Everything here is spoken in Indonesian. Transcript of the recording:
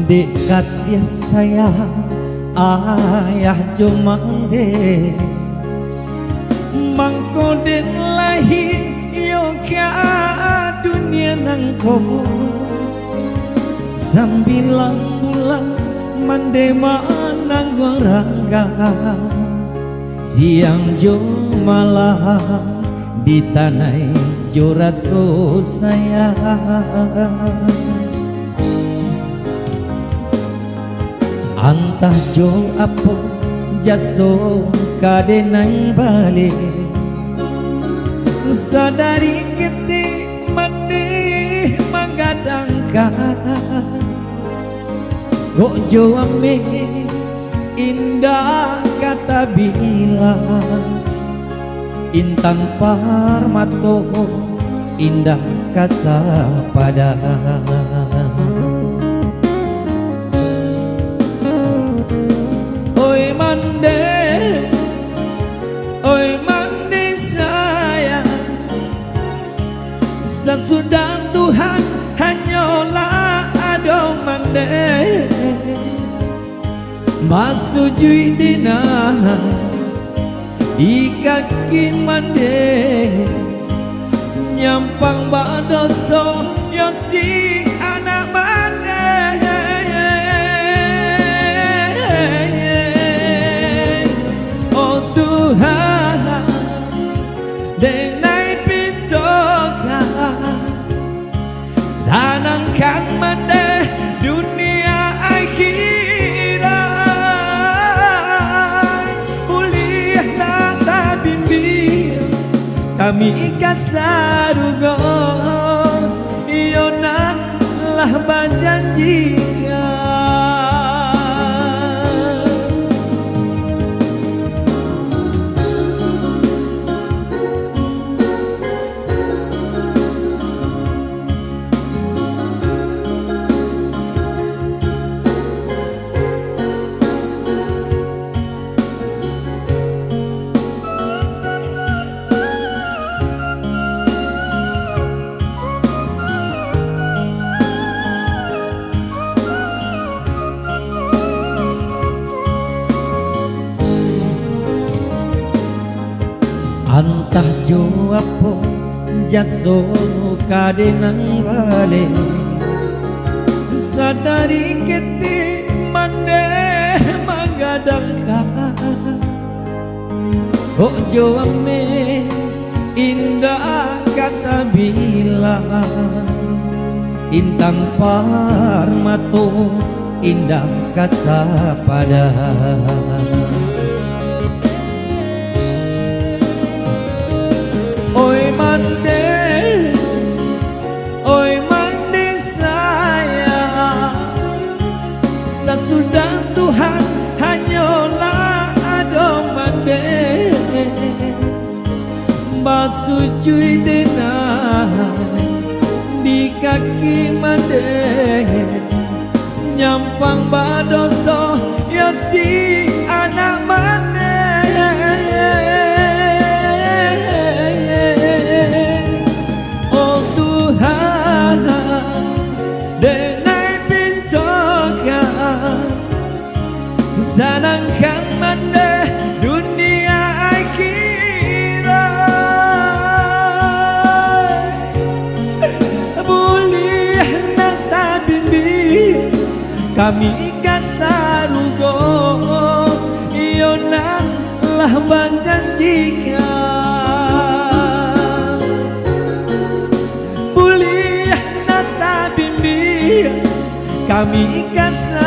Dek kasih sayang ayah jomangde mangkoden lahi yoga dunia nangko sambilang bulan mande manang warangga siang jo malam di tanah jo raso sayang antah jo apo jaso kadenai balik sadari keti mandi menggadangkan kok jo ame indah kata bilang intan parmato indah kasa pada oi mande sayang sesudah Tuhan hanyalah ado mande masujui dina di kaki mande nyampang badoso yosi anak mande oh Tuhan denai pitoka sanangkan mande dunia akhirat mulia nasa bimbing kami kasarugo ionan lah berjanjian antah jo apo jaso kadenai bale sadari keti mande menggadangkan kok jo ame indah kata bilang intan parmato indah kasa pada oi mande sayang sesudah Tuhan hanyalah ado mande basujui denai di kaki mande nyampang badoso yosi anak mande sanangkan mande dunia akhirat boleh nasa bimbing kami kasarugo ionan lah berjanjikan boleh nasa bimbing kami kasar